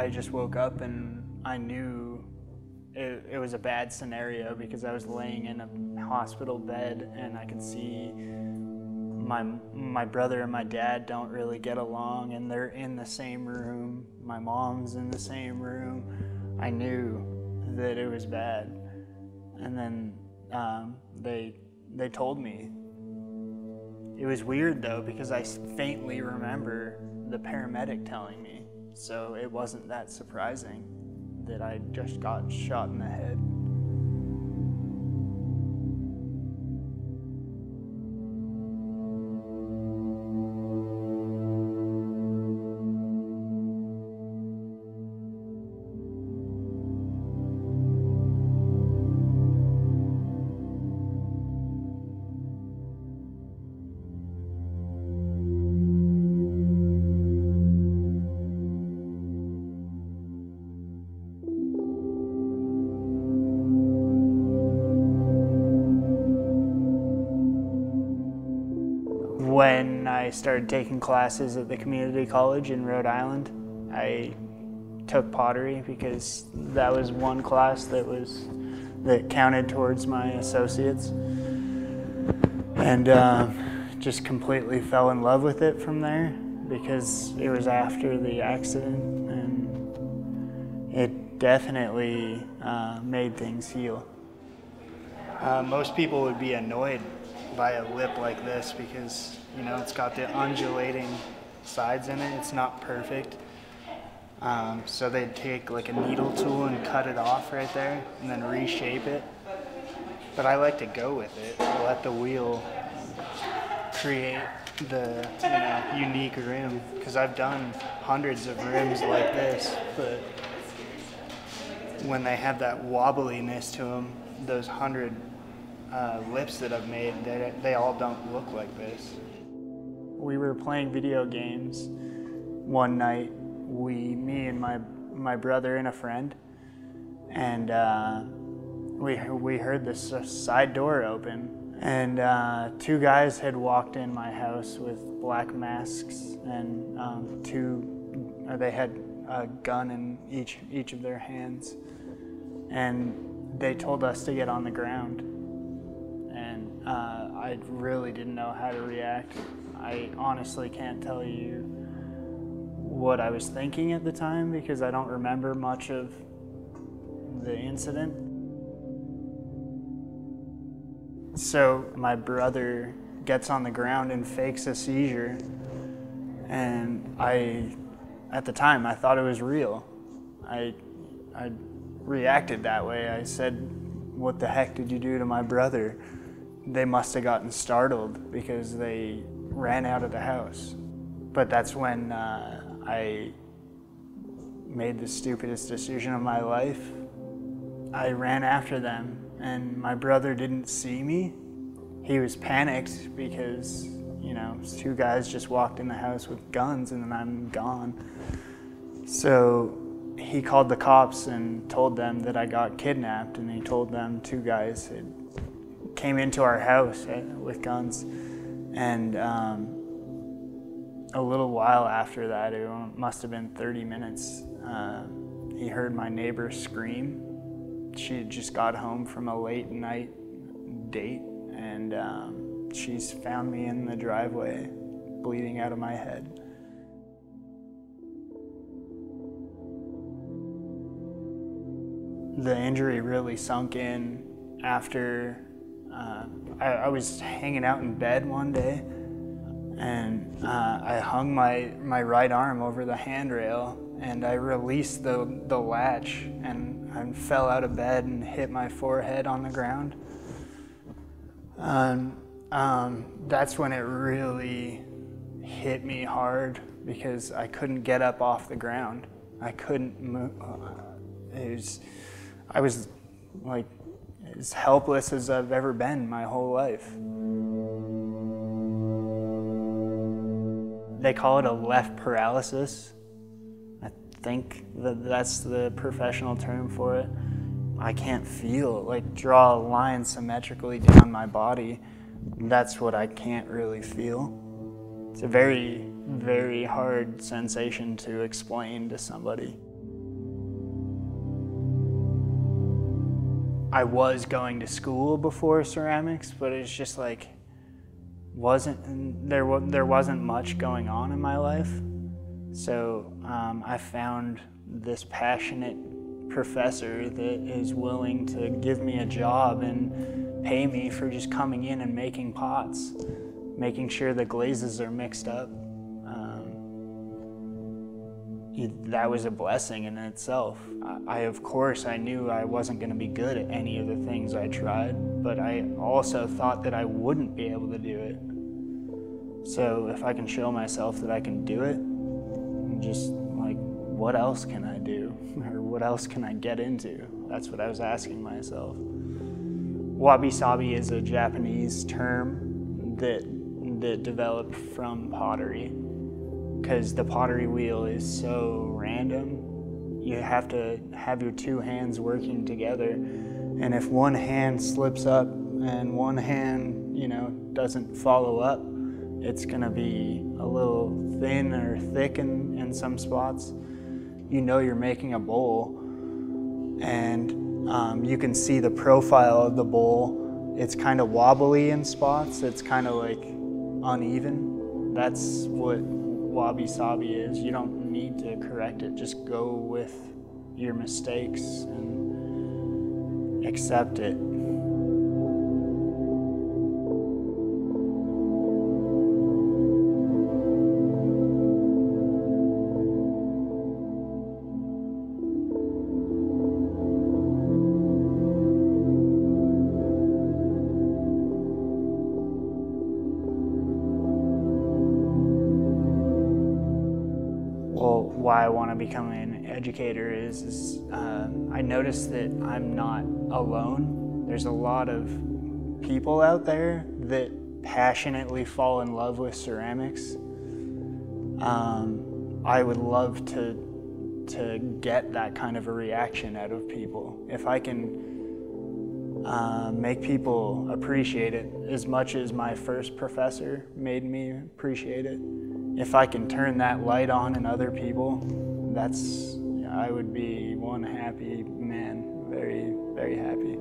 I just woke up and I knew it was a bad scenario because I was laying in a hospital bed and I could see my brother and my dad don't really get along and they're in the same room. My mom's in the same room. I knew that it was bad. And then they told me. It was weird though because I faintly remember the paramedic telling me. So it wasn't that surprising that I just got shot in the head. When I started taking classes at the community college in Rhode Island, I took pottery because that was one class that counted towards my associates, and just completely fell in love with it from there because it was after the accident, and it definitely made things heal. Most people would be annoyed by a lip like this because, you know, it's got the undulating sides in it. It's not perfect. So they'd take like a needle tool and cut it off right there and then reshape it. But I like to go with it, let the wheel create the unique rim, because I've done hundreds of rims like this, but when they have that wobbliness to them, those 100 lips that I've made, they all don't look like this. We were playing video games one night, me and my brother and a friend, and we heard this side door open, and two guys had walked in my house with black masks, and they had a gun in each of their hands, and they told us to get on the ground. And I really didn't know how to react. I honestly can't tell you what I was thinking at the time because I don't remember much of the incident. So my brother gets on the ground and fakes a seizure, and at the time, I thought it was real. I reacted that way. I said, "What the heck did you do to my brother?" They must have gotten startled because they ran out of the house. But that's when I made the stupidest decision of my life. I ran after them, and my brother didn't see me. He was panicked because, you know, two guys just walked in the house with guns and then I'm gone. So he called the cops and told them that I got kidnapped, and he told them two guys had came into our house with guns. And a little while after that, it must have been 30 minutes, he heard my neighbor scream. She had just got home from a late night date, and she's found me in the driveway, bleeding out of my head. The injury really sunk in after I was hanging out in bed one day, and I hung my right arm over the handrail, and I released the latch, and I fell out of bed and hit my forehead on the ground. That's when it really hit me hard because I couldn't get up off the ground. I couldn't move. I was like as helpless as I've ever been my whole life. They call it a left paralysis. I think that's the professional term for it. I can't feel, like draw a line symmetrically down my body. That's what I can't really feel. It's a very, very hard sensation to explain to somebody. I was going to school before ceramics, but it's just like there wasn't much going on in my life. So I found this passionate professor that is willing to give me a job and pay me for just coming in and making pots, making sure the glazes are mixed up. That was a blessing in itself. Of course, I knew I wasn't going to be good at any of the things I tried, but I also thought that I wouldn't be able to do it. So if I can show myself that I can do it, just like, what else can I do? Or what else can I get into? That's what I was asking myself. Wabi-sabi is a Japanese term that developed from pottery, because the pottery wheel is so random. You have to have your two hands working together, and if one hand slips up and one hand, doesn't follow up, it's gonna be a little thin or thick in some spots. You're making a bowl, and you can see the profile of the bowl. It's kind of wobbly in spots. It's kind of like uneven. That's what wabi-sabi is. You don't need to correct it. Just go with your mistakes and accept it. Why I want to become an educator is I noticed that I'm not alone. There's a lot of people out there that passionately fall in love with ceramics. I would love to get that kind of a reaction out of people. If I can make people appreciate it as much as my first professor made me appreciate it, if I can turn that light on in other people, I would be one happy man, very, very happy.